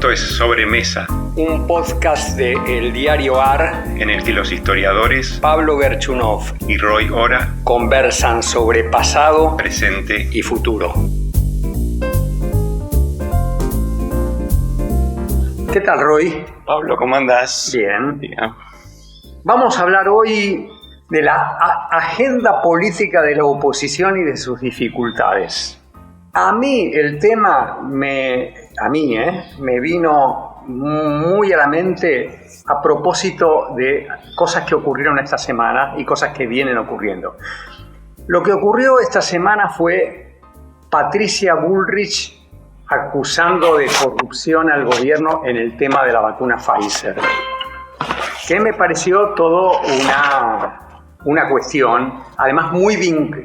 Esto es Sobremesa, un podcast de El Diario AR, en el que los historiadores Pablo Gerchunov y Roy Ora conversan sobre pasado, presente y futuro. ¿Qué tal, Roy? Pablo, ¿cómo andás? Bien. Bien. Vamos a hablar hoy de la agenda política de la oposición y de sus dificultades. A mí el tema me vino muy a la mente a propósito de cosas que ocurrieron esta semana y cosas que vienen ocurriendo. Lo que ocurrió esta semana fue Patricia Bullrich acusando de corrupción al gobierno en el tema de la vacuna Pfizer, que me pareció todo una cuestión, además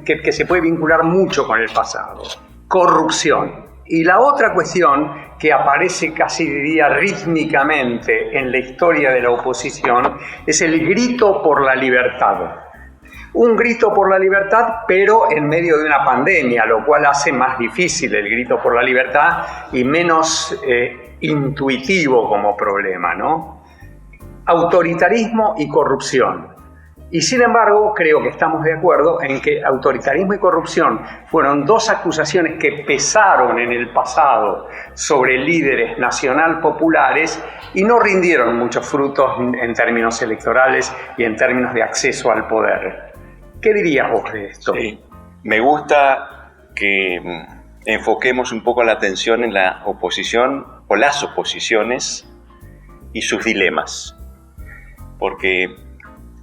que se puede vincular mucho con el pasado. Corrupción. Y la otra cuestión que aparece casi diría rítmicamente en la historia de la oposición es el grito por la libertad. Un grito por la libertad, pero en medio de una pandemia, lo cual hace más difícil el grito por la libertad y menos intuitivo como problema, ¿no? Autoritarismo y corrupción. Y sin embargo, creo que estamos de acuerdo en que autoritarismo y corrupción fueron dos acusaciones que pesaron en el pasado sobre líderes nacional populares y no rindieron muchos frutos en términos electorales y en términos de acceso al poder. ¿Qué dirías vos de esto? Sí. Me gusta que enfoquemos un poco la atención en la oposición o las oposiciones y sus dilemas, porque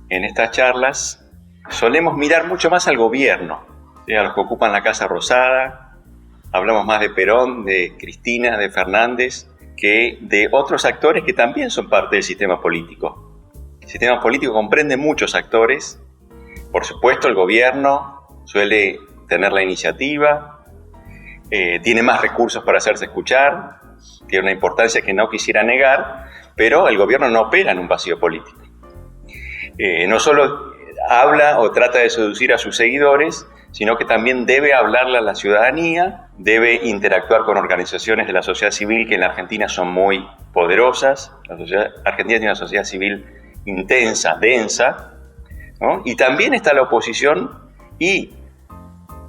en estas charlas solemos mirar mucho más al gobierno, ¿sí? A los que ocupan la Casa Rosada, hablamos más de Perón, de Cristina, de Fernández, que de otros actores que también son parte del sistema político. El sistema político comprende muchos actores. Por supuesto, el gobierno suele tener la iniciativa, tiene más recursos para hacerse escuchar, tiene una importancia que no quisiera negar, pero el gobierno no opera en un vacío político. No solo habla o trata de seducir a sus seguidores, sino que también debe hablarle a la ciudadanía, debe interactuar con organizaciones de la sociedad civil que en la Argentina son muy poderosas. La sociedad argentina tiene una sociedad civil intensa, densa, ¿no? Y también está la oposición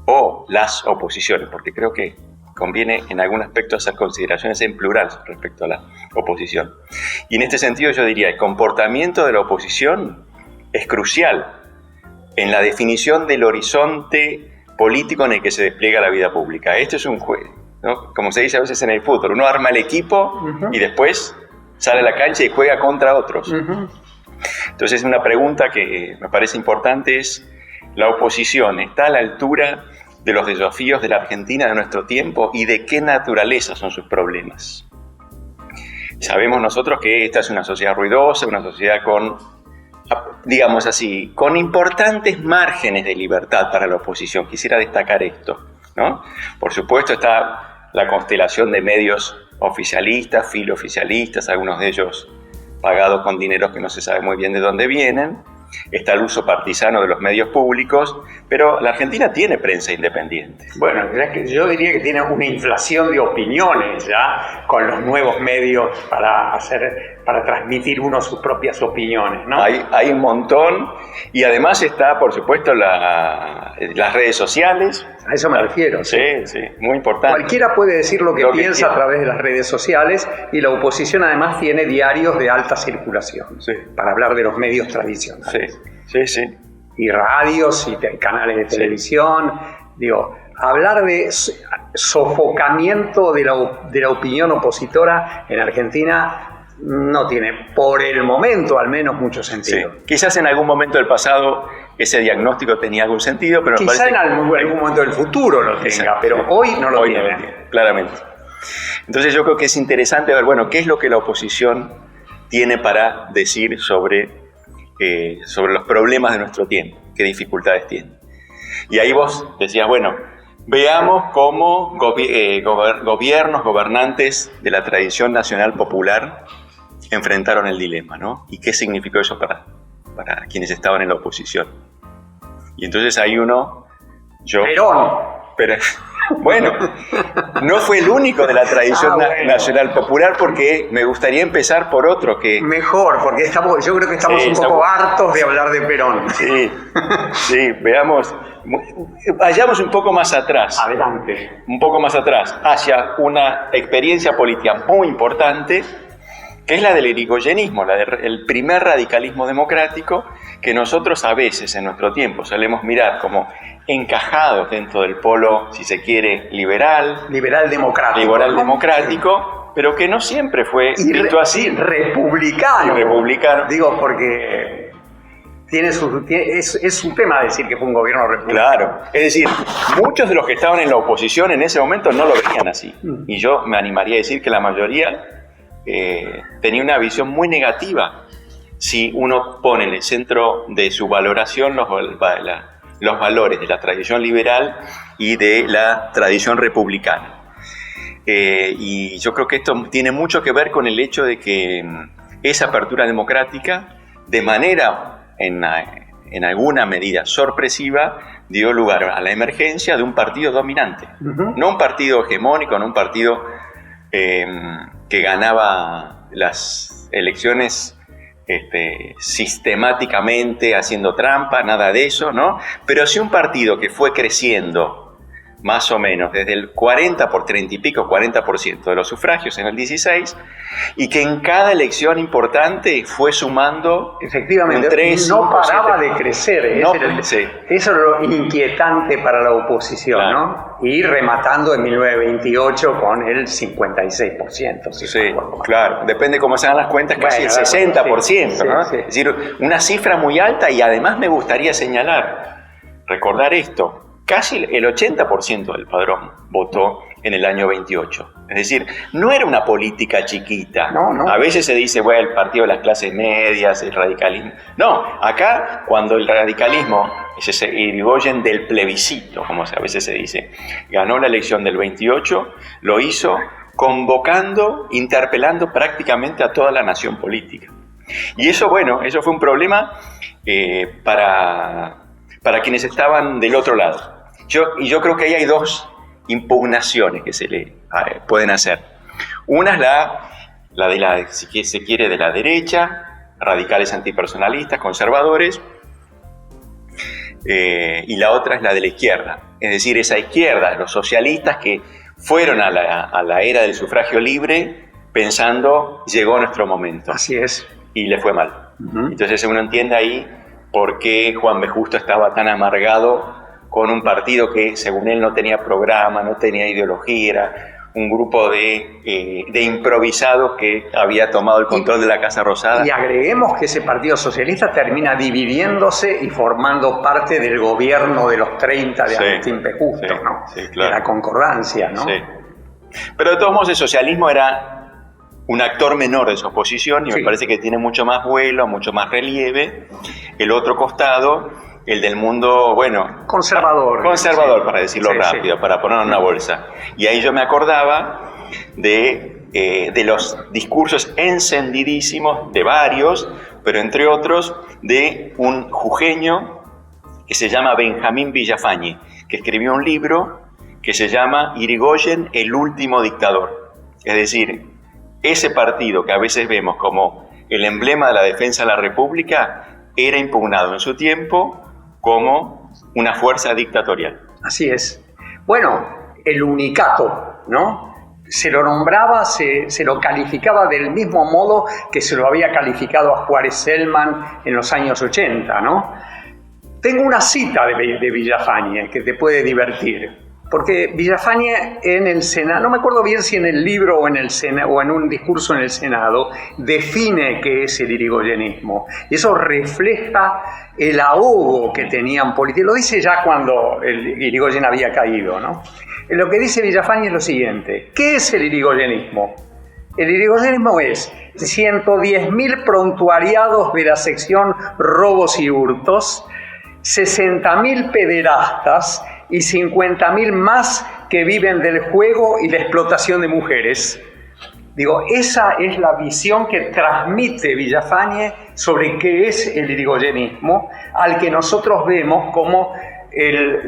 o las oposiciones, porque creo que conviene en algún aspecto hacer consideraciones en plural respecto a la oposición. Y en este sentido yo diría, el comportamiento de la oposición es crucial en la definición del horizonte político en el que se despliega la vida pública. Esto es un juego, ¿no? Como se dice a veces en el fútbol, uno arma el equipo y después sale a la cancha y juega contra otros. Entonces una pregunta que me parece importante es, ¿la oposición está a la altura de los desafíos de la Argentina de nuestro tiempo y de qué naturaleza son sus problemas? Sabemos nosotros que esta es una sociedad ruidosa, una sociedad con, digamos así, con importantes márgenes de libertad para la oposición. Quisiera destacar esto, ¿no? Por supuesto está la constelación de medios oficialistas, filooficialistas, algunos de ellos pagados con dineros que no se sabe muy bien de dónde vienen. Está el uso partisano de los medios públicos, pero la Argentina tiene prensa independiente. Bueno, yo diría que tiene una inflación de opiniones ya con los nuevos medios para transmitir uno sus propias opiniones, ¿no? Hay un montón, y además está, por supuesto, las redes sociales. A eso me refiero. Sí, muy importante. Cualquiera puede decir lo que piensa a través de las redes sociales, y la oposición además tiene diarios de alta circulación, para hablar de los medios tradicionales. Sí. Y radios y canales de televisión. Digo, hablar de sofocamiento de la opinión opositora en Argentina no tiene, por el momento al menos, mucho sentido. Sí. Quizás en algún momento del pasado ese diagnóstico tenía algún sentido, pero quizá en algún momento del futuro lo tenga, pero hoy no lo tiene. No, claramente. Entonces yo creo que es interesante ver, bueno, qué es lo que la oposición tiene para decir sobre los problemas de nuestro tiempo, qué dificultades tiene. Y ahí vos decías, bueno, veamos cómo gobiernos, gobernantes de la tradición nacional popular enfrentaron el dilema, ¿no? Y qué significó eso para quienes estaban en la oposición. Y entonces hay uno, Perón. Bueno, no fue el único de la tradición nacional popular, porque me gustaría empezar por otro que... Mejor, porque yo creo que estamos un poco hartos de hablar de Perón. Sí, veamos, vayamos un poco más atrás. Adelante. Un poco más atrás, hacia una experiencia política muy importante, que es la del irigoyenismo, el primer radicalismo democrático, que nosotros a veces en nuestro tiempo solemos mirar como encajados dentro del polo, si se quiere, liberal democrático, pero que no siempre fue escrito así. Republicano. Digo, porque es un tema decir que fue un gobierno republicano. Claro, es decir, muchos de los que estaban en la oposición en ese momento no lo veían así. Y yo me animaría a decir que la mayoría tenía una visión muy negativa si uno pone en el centro de su valoración los valores de la tradición liberal y de la tradición republicana. Y yo creo que esto tiene mucho que ver con el hecho de que esa apertura democrática, de manera, en alguna medida sorpresiva, dio lugar a la emergencia de un partido dominante. No un partido hegemónico, no un partido que ganaba las elecciones sistemáticamente haciendo trampa, nada de eso, ¿no? Pero sí un partido que fue creciendo más o menos desde el 40% de los sufragios en el 16, y que en cada elección importante fue sumando efectivamente 3, no 5, paraba 7. De crecer. Eso es lo inquietante para la oposición, claro. ¿No? Y rematando en 1928 con el 56%. Sí, claro, depende cómo se hagan las cuentas, casi el 60%, ¿no? Sí. Es decir, una cifra muy alta. Y además me gustaría recordar esto. Casi el 80% del padrón votó en el año 28. Es decir, no era una política chiquita. No. A veces se dice, bueno, el partido de las clases medias, el radicalismo. No, acá cuando el radicalismo, ese Irigoyen del plebiscito, como a veces se dice, ganó la elección del 28, lo hizo convocando, interpelando prácticamente a toda la nación política. Y eso, bueno, eso fue un problema para quienes estaban del otro lado. Yo creo que ahí hay dos impugnaciones que se le pueden hacer. Una es la si se quiere, de la derecha, radicales antipersonalistas, conservadores, y la otra es la de la izquierda. Es decir, esa izquierda, los socialistas que fueron a la era del sufragio libre pensando, llegó nuestro momento. Así es. Y le fue mal. Entonces uno entiende ahí por qué Juan B. Justo estaba tan amargado con un partido que, según él, no tenía programa, no tenía ideología, era un grupo de improvisados que había tomado el control de la Casa Rosada. Y agreguemos que ese Partido Socialista termina dividiéndose y formando parte del gobierno de los 30 de Agustín P. Justo, ¿no? Sí, claro. De la concordancia, ¿no? Sí. Pero de todos modos el socialismo era un actor menor de su oposición y me parece que tiene mucho más vuelo, mucho más relieve. El otro costado, el del mundo, bueno... Conservador, para decirlo rápido, para ponerlo en una bolsa. Y ahí yo me acordaba de los discursos encendidísimos de varios, pero entre otros de un jujeño que se llama Benjamín Villafañe, que escribió un libro que se llama Irigoyen, el último dictador. Es decir, ese partido que a veces vemos como el emblema de la defensa de la República era impugnado en su tiempo como una fuerza dictatorial. Así es. Bueno, el unicato, ¿no? Se lo nombraba, se lo calificaba del mismo modo que se lo había calificado a Juárez Selman en los años 80, ¿no? Tengo una cita de Villafañe que te puede divertir. Porque Villafañe en el Senado, no me acuerdo bien si en el libro o en el Senado, o en un discurso en el Senado, define qué es el irigoyenismo. Y eso refleja el ahogo que tenían políticos. Lo dice ya cuando el Irigoyen había caído, ¿no? Lo que dice Villafañe es lo siguiente. ¿Qué es el irigoyenismo? El irigoyenismo es 110.000 prontuariados de la sección robos y hurtos, 60.000 pederastas y 50.000 más que viven del juego y la explotación de mujeres. Digo, esa es la visión que transmite Villafañe sobre qué es el irigoyenismo, al que nosotros vemos como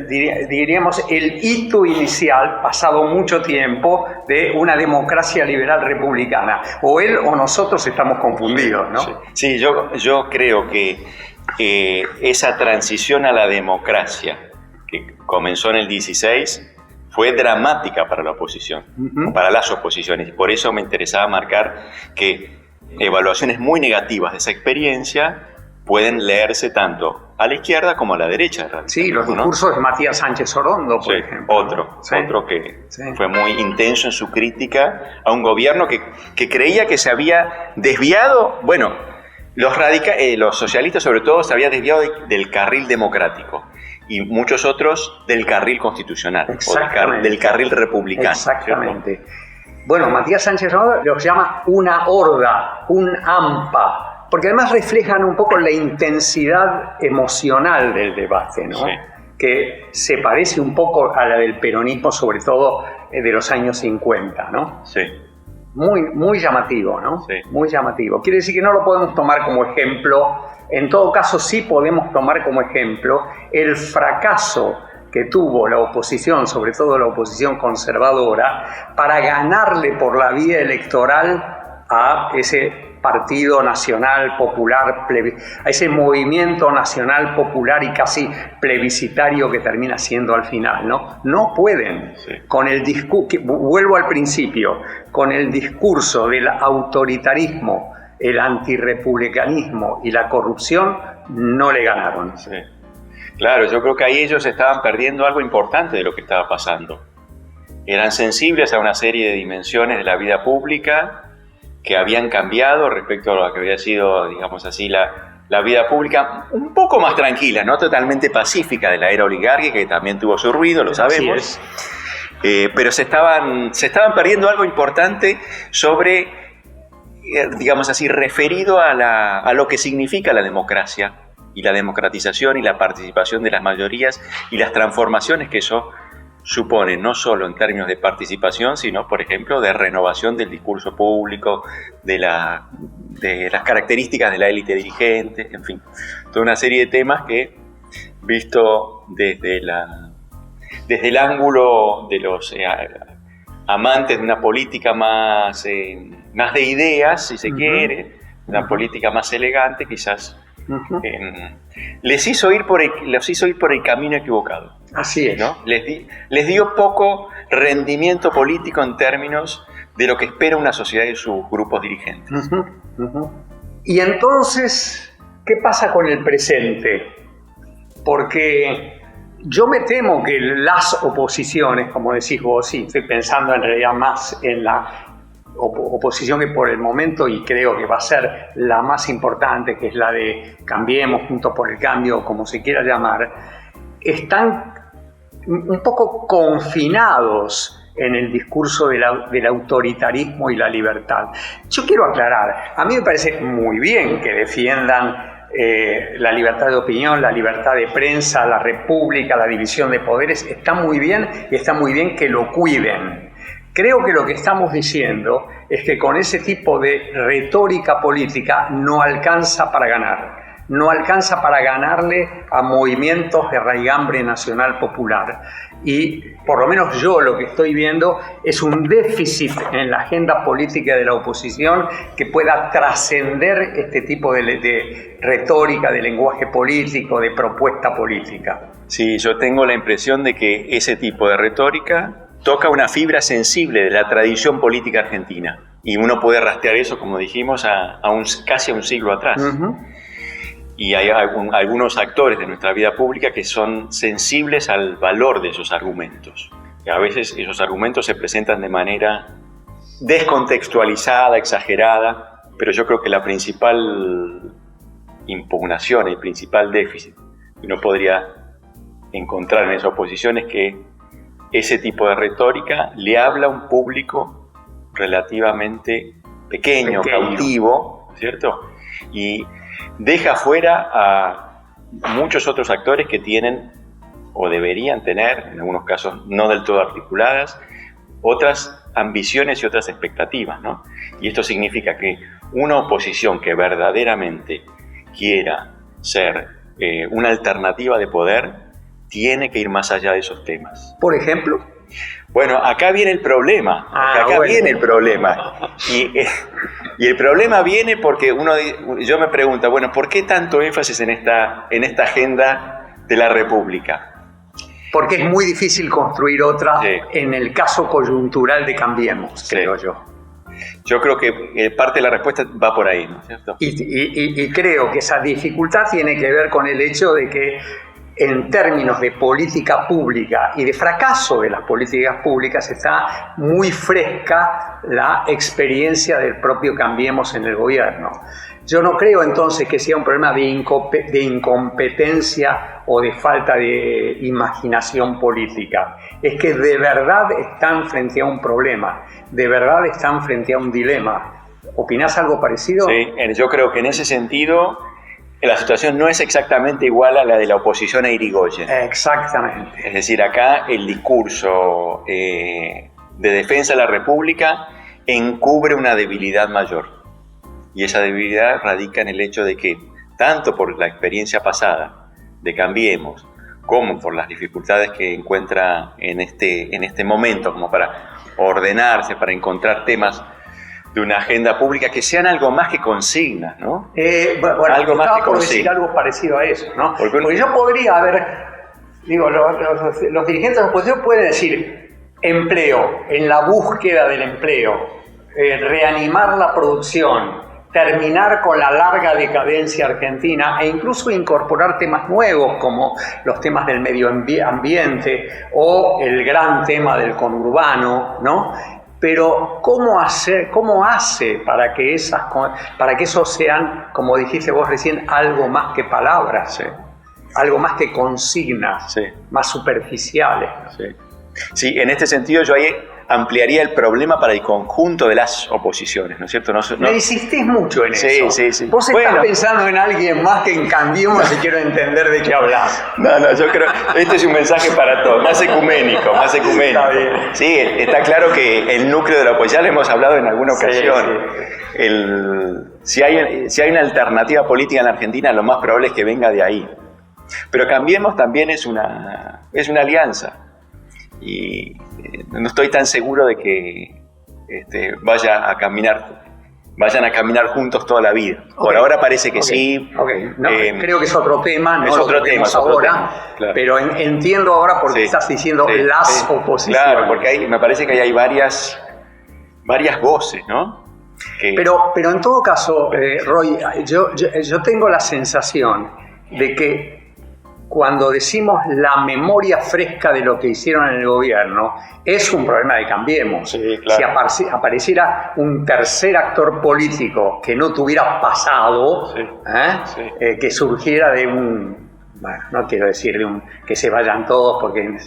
diríamos, el hito inicial, pasado mucho tiempo, de una democracia liberal republicana. O él o nosotros estamos confundidos, ¿no? Sí, yo creo que esa transición a la democracia que comenzó en el 16 fue dramática para la oposición, para las oposiciones. Por eso me interesaba marcar que evaluaciones muy negativas de esa experiencia pueden leerse tanto a la izquierda como a la derecha. Sí, los discursos de Matías Sánchez Orondo, por ejemplo. Otro que fue muy intenso en su crítica a un gobierno que creía que se había desviado, bueno, los socialistas sobre todo se habían desviado del carril democrático y muchos otros del carril constitucional, o del carril republicano. Exactamente. ¿Cierto? Bueno, Matías Sánchez Orondo los llama una horda, un AMPA, porque además reflejan un poco la intensidad emocional del debate, ¿no? Sí. Que se parece un poco a la del peronismo, sobre todo de los años 50, ¿no? Sí. Muy llamativo, ¿no? Sí. Muy llamativo. Quiere decir que no lo podemos tomar como ejemplo. En todo caso, sí podemos tomar como ejemplo el fracaso que tuvo la oposición, sobre todo la oposición conservadora, para ganarle por la vía electoral a ese Partido Nacional Popular, a ese movimiento nacional popular y casi plebiscitario que termina siendo al final, ¿no? No pueden. Sí. Con el vuelvo al principio, con el discurso del autoritarismo, el antirrepublicanismo y la corrupción, no le ganaron. Sí. Claro, yo creo que ahí ellos estaban perdiendo algo importante de lo que estaba pasando. Eran sensibles a una serie de dimensiones de la vida pública que habían cambiado respecto a lo que había sido, digamos así, la vida pública un poco más tranquila, no totalmente pacífica de la era oligárquica, que también tuvo su ruido, lo sabemos. Pero se estaban perdiendo algo importante sobre, digamos así, referido a lo que significa la democracia y la democratización y la participación de las mayorías y las transformaciones que eso supone, no solo en términos de participación, sino, por ejemplo, de renovación del discurso público, de las características de la élite dirigente, en fin, toda una serie de temas que, visto desde el ángulo de los amantes de una política más de ideas, si se quiere, una política más elegante, quizás los hizo ir por el camino equivocado. Así es, ¿no? Les dio poco rendimiento político en términos de lo que espera una sociedad y sus grupos dirigentes. Y entonces, ¿qué pasa con el presente? Porque yo me temo que las oposiciones, como decís vos, sí, estoy pensando en realidad más en la oposición que por el momento, y creo que va a ser la más importante, que es la de Cambiemos, Juntos por el Cambio, como se quiera llamar, están un poco confinados en el discurso del autoritarismo y la libertad. Yo quiero aclarar, a mí me parece muy bien que defiendan la libertad de opinión, la libertad de prensa, la república, la división de poderes, está muy bien, y está muy bien que lo cuiden. Creo que lo que estamos diciendo es que con ese tipo de retórica política no alcanza para ganar. No alcanza para ganarle a movimientos de raigambre nacional popular. Y por lo menos yo lo que estoy viendo es un déficit en la agenda política de la oposición que pueda trascender este tipo de retórica, de lenguaje político, de propuesta política. Sí, yo tengo la impresión de que ese tipo de retórica toca una fibra sensible de la tradición política argentina. Y uno puede rastrear eso, como dijimos, casi a un siglo atrás. Y hay algunos actores de nuestra vida pública que son sensibles al valor de esos argumentos. Y a veces esos argumentos se presentan de manera descontextualizada, exagerada, pero yo creo que la principal impugnación, el principal déficit que uno podría encontrar en esa oposición es que ese tipo de retórica le habla a un público relativamente pequeño, cautivo, ¿cierto? Y deja fuera a muchos otros actores que tienen o deberían tener, en algunos casos no del todo articuladas, otras ambiciones y otras expectativas, ¿no? Y esto significa que una oposición que verdaderamente quiera ser una alternativa de poder tiene que ir más allá de esos temas. Por ejemplo. Bueno, acá viene el problema. Viene el problema. Y el problema viene porque yo me pregunto, bueno, ¿por qué tanto énfasis en esta agenda de la República? Porque es muy difícil construir otra en el caso coyuntural de Cambiemos, creo yo. Yo creo que parte de la respuesta va por ahí, ¿no es cierto? Y creo que esa dificultad tiene que ver con el hecho de que en términos de política pública y de fracaso de las políticas públicas está muy fresca la experiencia del propio Cambiemos en el gobierno. Yo no creo entonces que sea un problema de incompetencia o de falta de imaginación política. Es que de verdad están frente a un problema, de verdad están frente a un dilema. ¿Opinás algo parecido? Sí, yo creo que en ese sentido la situación no es exactamente igual a la de la oposición a Irigoyen. Exactamente. Es decir, acá el discurso de defensa de la República encubre una debilidad mayor. Y esa debilidad radica en el hecho de que, tanto por la experiencia pasada de Cambiemos, como por las dificultades que encuentra en este momento, como para ordenarse, para encontrar temas de una agenda pública que sean algo más que consignas, ¿no? Bueno, algo más que consignas. Decir algo parecido a eso, ¿no? Porque yo podría haber, los dirigentes de la oposición pueden decir empleo, en la búsqueda del empleo, reanimar la producción, terminar con la larga decadencia argentina e incluso incorporar temas nuevos como los temas del medio ambiente o el gran tema del conurbano, ¿no? Pero ¿cómo hace para que esos sean, como dijiste vos recién, algo más que palabras, algo más que consignas, más superficiales? Sí, en este sentido yo ahí ampliaría el problema para el conjunto de las oposiciones, ¿no es cierto? Me insistís mucho en eso. Sí. Vos estás pensando en alguien más que en Cambiemos y quiero entender de qué hablas. No, yo creo, este es un mensaje para todos, más ecuménico. Está bien. Sí, está claro que el núcleo de la oposición, ya lo hemos hablado en alguna ocasión. Si hay una alternativa política en la Argentina, lo más probable es que venga de ahí. Pero Cambiemos también es una alianza. Y no estoy tan seguro de que vayan a caminar juntos toda la vida. Por ahora parece que sí. No, creo que es otro tema, no es otro tema ahora, claro. Pero entiendo ahora por qué estás diciendo las oposiciones. Claro, porque me parece que hay varias voces, ¿no? Pero en todo caso, Roy, yo tengo la sensación de que cuando decimos la memoria fresca de lo que hicieron en el gobierno, es un problema de Cambiemos. Sí, claro. Si apareciera un tercer actor político que no tuviera pasado, que surgiera de no quiero decir que se vayan todos porque...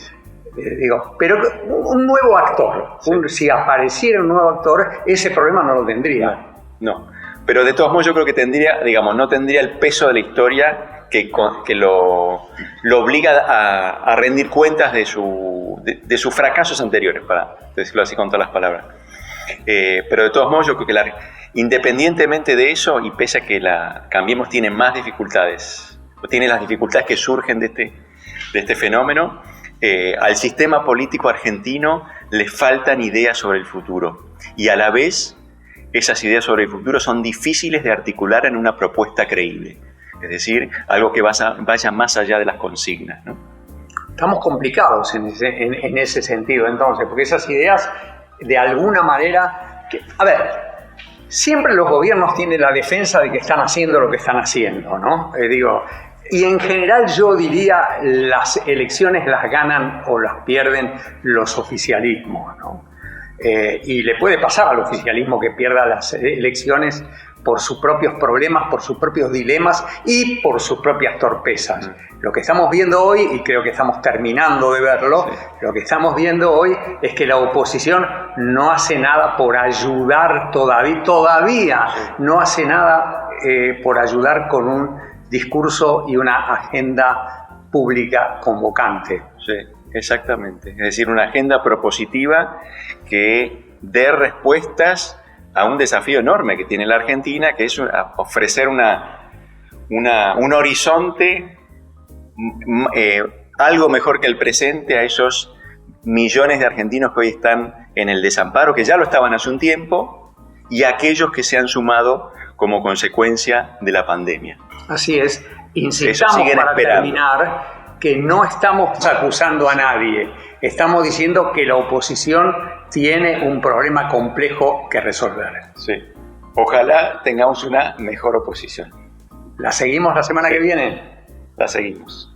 pero un nuevo actor, si apareciera un nuevo actor, ese problema no lo tendría. No, pero de todos modos yo creo que no tendría el peso de la historia que lo obliga a rendir cuentas de sus fracasos anteriores, para decirlo así con todas las palabras. Pero de todos modos yo creo que independientemente de eso, y pese a que Cambiemos tiene más dificultades, o tiene las dificultades que surgen de este fenómeno, al sistema político argentino le faltan ideas sobre el futuro. Y a la vez, esas ideas sobre el futuro son difíciles de articular en una propuesta creíble. Es decir, algo que vaya más allá de las consignas, ¿no? Estamos complicados en ese sentido, entonces, porque esas ideas, de alguna manera... siempre los gobiernos tienen la defensa de que están haciendo lo que están haciendo, ¿no? Y en general yo diría, las elecciones las ganan o las pierden los oficialismos, ¿no? Y le puede pasar al oficialismo que pierda las elecciones por sus propios problemas, por sus propios dilemas y por sus propias torpezas. Lo que estamos viendo hoy, y creo que estamos terminando de verlo, lo que estamos viendo hoy es que la oposición no hace nada por ayudar todavía no hace nada por ayudar con un discurso y una agenda pública convocante. Sí, exactamente. Es decir, una agenda propositiva que dé respuestas a un desafío enorme que tiene la Argentina, que es ofrecer un horizonte algo mejor que el presente a esos millones de argentinos que hoy están en el desamparo, que ya lo estaban hace un tiempo, y a aquellos que se han sumado como consecuencia de la pandemia. Así es. Insistamos para esperando. terminar que no estamos acusando a nadie. Estamos diciendo que la oposición tiene un problema complejo que resolver. Sí. Ojalá tengamos una mejor oposición. ¿La seguimos la semana que viene? La seguimos.